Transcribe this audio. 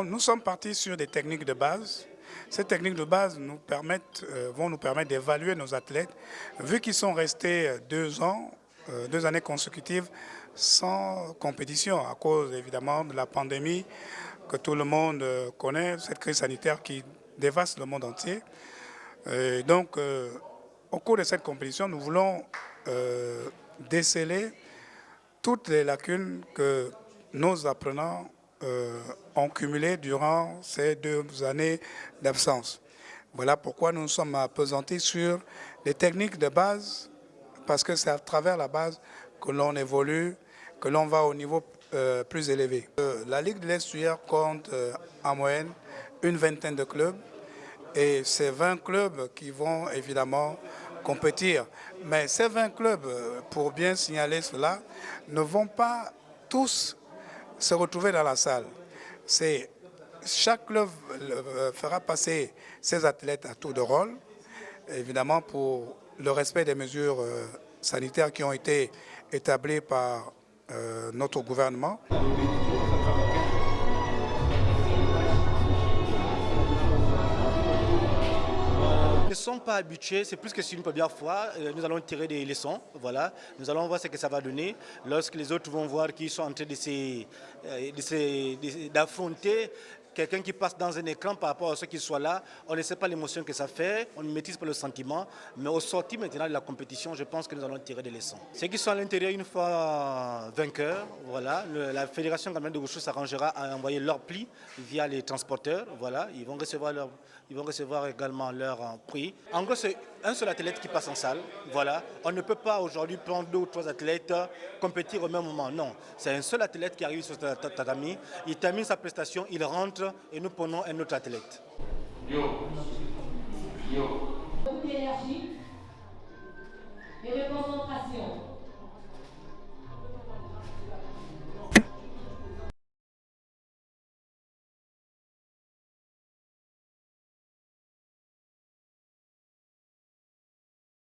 Nous sommes partis sur des techniques de base. Ces techniques de base vont nous permettre d'évaluer nos athlètes, vu qu'ils sont restés 2 ans, 2 années consécutives sans compétition à cause évidemment de la pandémie que tout le monde connaît, cette crise sanitaire qui dévaste le monde entier. Donc, au cours de cette compétition, nous voulons déceler toutes les lacunes que nos apprenants ont cumulées durant ces 2 années d'absence. Voilà pourquoi nous nous sommes appesantis sur les techniques de base, parce que c'est à travers la base que l'on évolue, que l'on va au niveau plus élevé. La Ligue de l'Estuaire compte en moyenne une vingtaine de clubs et c'est 20 clubs qui vont évidemment compétir. Mais ces 20 clubs, pour bien signaler cela, ne vont pas tous se retrouver dans la salle. Chaque club fera passer ses athlètes à tour de rôle, évidemment pour le respect des mesures sanitaires qui ont été établies par notre gouvernement. Ils ne sont pas habitués, c'est plus que c'est une première fois. Nous allons tirer des leçons, voilà. Nous allons voir ce que ça va donner lorsque les autres vont voir qu'ils sont en train d'affronter quelqu'un qui passe dans un écran par rapport à ceux qui soient là. On ne sait pas l'émotion que ça fait, on ne maîtrise pas le sentiment, mais au sortir maintenant de la compétition, je pense que nous allons tirer des leçons. Ceux qui sont à l'intérieur, une fois vainqueurs, voilà, la Fédération gamélienne de wushu s'arrangera à envoyer leurs plis via les transporteurs, voilà, ils vont recevoir également leur prix. En gros, c'est un seul athlète qui passe en salle, voilà. On ne peut pas aujourd'hui prendre 2 ou 3 athlètes, compétir au même moment, non. C'est un seul athlète qui arrive sur ce tatami, il termine sa prestation, il rentre, et nous prenons un autre athlète. Beaucoup d'énergie et de concentration.